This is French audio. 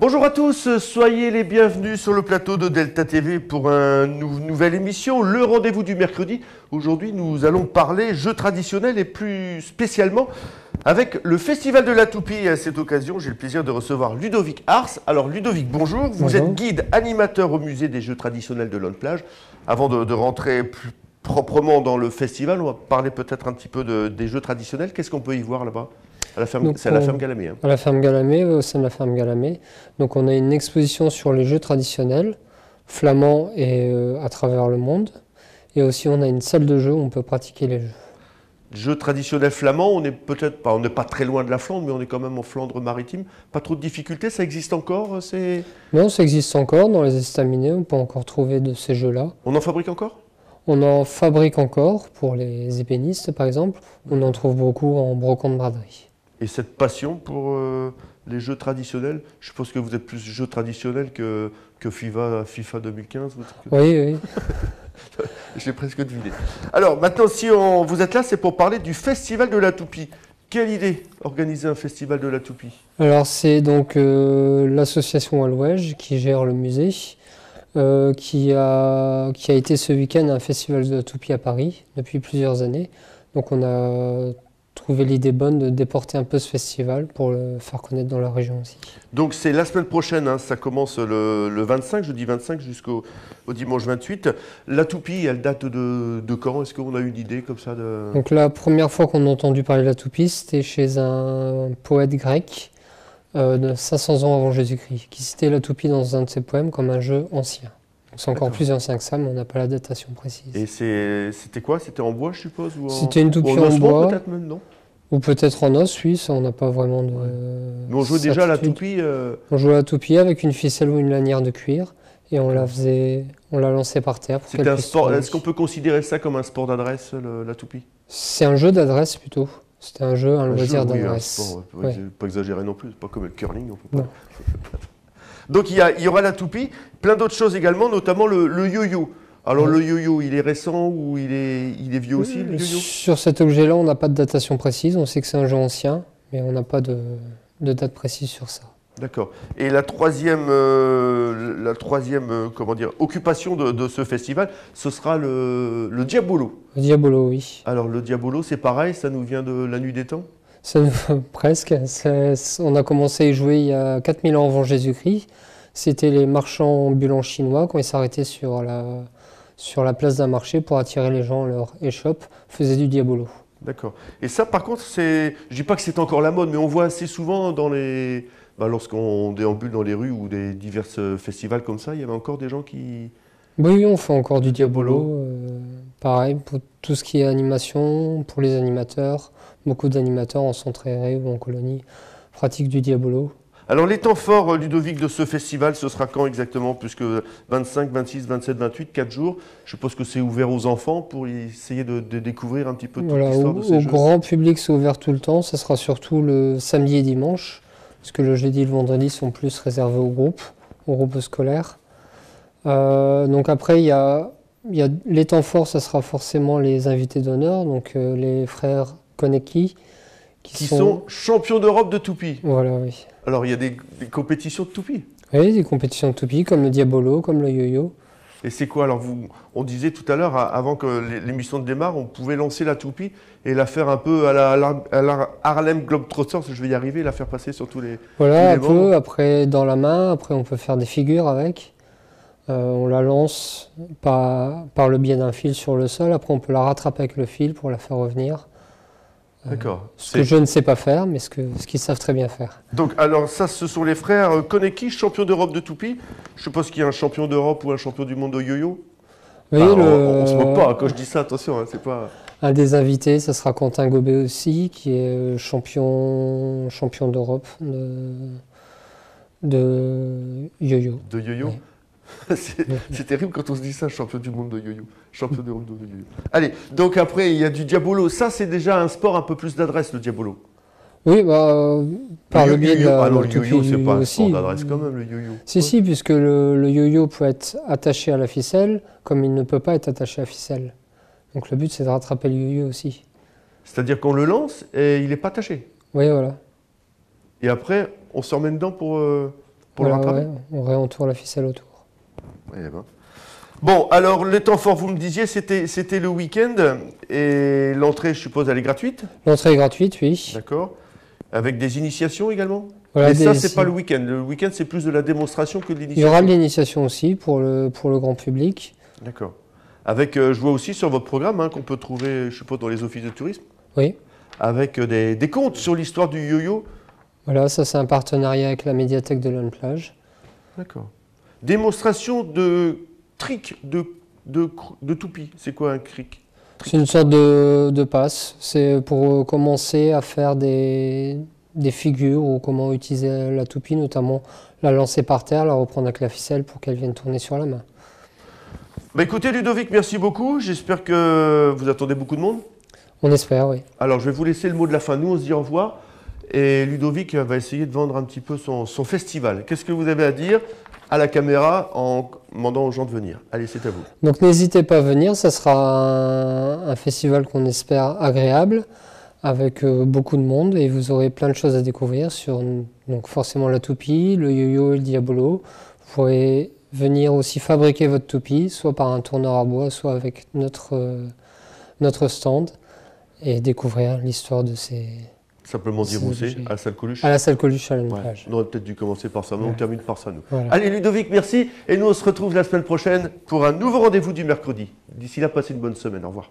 Bonjour à tous, soyez les bienvenus sur le plateau de Delta TV pour une nouvelle émission, le rendez-vous du mercredi. Aujourd'hui, nous allons parler jeux traditionnels et plus spécialement avec le Festival de la Toupie. Et à cette occasion, j'ai le plaisir de recevoir Ludovic Ars. Alors Ludovic, bonjour. Vous êtes guide animateur au musée des jeux traditionnels de Lonne-Plage. Avant de rentrer plus proprement dans le festival, on va parler peut-être un petit peu des jeux traditionnels. Qu'est-ce qu'on peut y voir là-bas ? C'est à la ferme Galamé. Hein. À la ferme Galamé, au sein de la ferme Galamé. Donc on a une exposition sur les jeux traditionnels, flamands et à travers le monde. Et aussi on a une salle de jeu où on peut pratiquer les jeux. Jeux traditionnels flamands, on n'est peut-être pas, on n'est pas très loin de la Flandre, mais on est quand même en Flandre maritime. Pas trop de difficultés, ça existe encore Non, ça existe encore. Dans les estaminets, on peut encore trouver de ces jeux-là. On en fabrique encore ? On en fabrique encore pour les ébénistes par exemple. On en trouve beaucoup en brocante braderie. Et cette passion pour les jeux traditionnels, je suppose que vous êtes plus jeux traditionnels que FIFA 2015 Oui. Je l'ai presque deviné. Alors maintenant, si vous êtes là, c'est pour parler du Festival de la Toupie. Quelle idée, organiser un Festival de la Toupie? Alors c'est donc l'association Alouège qui gère le musée, qui a été ce week-end à un Festival de la Toupie à Paris depuis plusieurs années. Donc on a trouvé l'idée bonne de déporter un peu ce festival pour le faire connaître dans la région aussi. Donc c'est la semaine prochaine, hein, ça commence le 25, jeudi 25 jusqu'au dimanche 28. La Toupie, elle date de quand? Est-ce qu'on a une idée comme ça de... Donc la première fois qu'on a entendu parler de la Toupie, c'était chez un poète grec de 500 ans avant Jésus-Christ, qui citait la Toupie dans un de ses poèmes comme un jeu ancien. C'est encore plus ancien que ça, mais on n'a pas la datation précise. Et c'était quoi? C'était en bois, je suppose? C'était une toupie en bois. Peut-être même, non? Ou peut-être en os, oui, ça on n'a pas vraiment de... Mais on jouait déjà à la toupie On jouait à la toupie avec une ficelle ou une lanière de cuir, et on la lançait par terre. C'était un sport. Est-ce qu'on peut considérer ça comme un sport d'adresse, la toupie? C'est un jeu d'adresse plutôt. C'était un loisir d'adresse. Un sport, pas exagérer non plus, pas comme le curling. Donc il y aura la toupie, plein d'autres choses également, notamment le yo-yo. Alors le yo-yo, il est récent ou il est vieux aussi, le yo-yo? Sur cet objet-là, on n'a pas de datation précise, on sait que c'est un jeu ancien, mais on n'a pas de date précise sur ça. D'accord. Et la troisième comment dire, occupation de ce festival, ce sera le Diabolo. Le Diabolo, oui. Alors le Diabolo, c'est pareil, ça nous vient de la nuit des temps? Presque. On a commencé à y jouer il y a 4000 ans avant Jésus-Christ. C'était les marchands ambulants chinois, quand ils s'arrêtaient sur la place d'un marché pour attirer les gens à leur échoppe, faisaient du Diabolo. D'accord. Et ça, par contre, je ne dis pas que c'est encore la mode, mais on voit assez souvent lorsqu'on déambule dans les rues ou des divers festivals comme ça, il y avait encore des gens qui... Oui, on fait encore du Diabolo. Pareil, pour tout ce qui est animation, pour les animateurs, beaucoup d'animateurs en centre aéré ou en colonie pratiquent du Diabolo. Alors les temps forts, Ludovic, de ce festival, ce sera quand exactement? Puisque 25, 26, 27, 28, 4 jours, je suppose que c'est ouvert aux enfants pour essayer de découvrir un petit peu toute l'histoire de ces jeux. Au grand public, c'est ouvert tout le temps. Ce sera surtout le samedi et dimanche, parce que le jeudi et le vendredi sont plus réservés aux groupes scolaires. Donc après, il y a les temps forts, ça sera forcément les invités d'honneur, donc les frères Konecki, qui sont champions d'Europe de toupie. Voilà, oui. Alors, il y a des compétitions de toupie? Oui, des compétitions de toupie, comme le Diabolo, comme le yo-yo. Et c'est quoi? Alors, on disait tout à l'heure, avant que l'émission démarre, on pouvait lancer la toupie et la faire un peu à la Harlem Globetrotters, je vais y arriver, la faire passer sur tous les... Voilà, tous les un peu, après dans la main, après on peut faire des figures avec. On la lance par le biais d'un fil sur le sol, après on peut la rattraper avec le fil pour la faire revenir. D'accord. Ce que je ne sais pas faire, mais ce qu'ils savent très bien faire. Donc, alors ça, ce sont les frères Konecki, champions d'Europe de toupie. Je suppose qu'il y a un champion d'Europe ou un champion du monde de yo-yo. Oui, on se moque pas, hein, quand je dis ça, attention, hein, c'est pas... Un des invités, ça sera Quentin Gobet aussi, qui est champion d'Europe de yo-yo. De yo-yo. Oui. C'est terrible quand on se dit ça, champion du monde de yo-yo. Champion d'Europe de yo-yo. Allez, donc après, il y a du Diabolo. Ça, c'est déjà un sport un peu plus d'adresse, le Diabolo. Oui, par le biais de la... le yo-yo, c'est pas un sport d'adresse quand même, le yo-yo. Si, puisque le yo-yo peut être attaché à la ficelle, comme il ne peut pas être attaché à la ficelle. Donc le but, c'est de rattraper le yo-yo aussi. C'est-à-dire qu'on le lance et il n'est pas attaché. Oui, voilà. Et après, on se remet dedans pour pour le Voilà, rattraper. ouais, on réentoure la ficelle autour. Eh ben. Bon, alors le temps fort, vous me disiez, c'était le week-end et l'entrée, je suppose, elle est gratuite, L'entrée est gratuite, oui. d'accord? Avec des initiations également? Voilà, Mais ça, des- c'est pas le week-end. Le week-end, c'est plus de la démonstration que de Il y l'initiation. aura de l'initiation aussi pour le grand public. D'accord. Avec, je vois aussi sur votre programme hein, qu'on peut trouver, je suppose, dans les offices de tourisme, Oui. avec des contes sur l'histoire du yo-yo. Voilà, ça c'est un partenariat avec la médiathèque de Lanne-Plage. D'accord. Démonstration de trick de toupie. C'est quoi un cric? C'est une sorte de passe. C'est pour commencer à faire des figures ou comment utiliser la toupie, notamment la lancer par terre, la reprendre avec la ficelle pour qu'elle vienne tourner sur la main. Bah écoutez Ludovic, merci beaucoup. J'espère que vous attendez beaucoup de monde. On espère, oui. Alors je vais vous laisser le mot de la fin. Nous on se dit au revoir. Et Ludovic va essayer de vendre un petit peu son festival. Qu'est-ce que vous avez à dire à la caméra en demandant aux gens de venir? Allez, c'est à vous. Donc n'hésitez pas à venir, ça sera un festival qu'on espère agréable, avec beaucoup de monde, et vous aurez plein de choses à découvrir sur donc forcément la toupie, le yo-yo et le diabolo. Vous pourrez venir aussi fabriquer votre toupie, soit par un tourneur à bois, soit avec notre stand, et découvrir l'histoire de ces... Simplement dire où c'est, j'ai- à la salle Coluche. À la salle Coluche à la Ouais, plage. on aurait peut-être dû commencer par ça, mais on Ouais. termine par ça nous. Voilà. Allez Ludovic, merci. Et nous on se retrouve la semaine prochaine pour un nouveau rendez-vous du mercredi. D'ici là, passez une bonne semaine. Au revoir.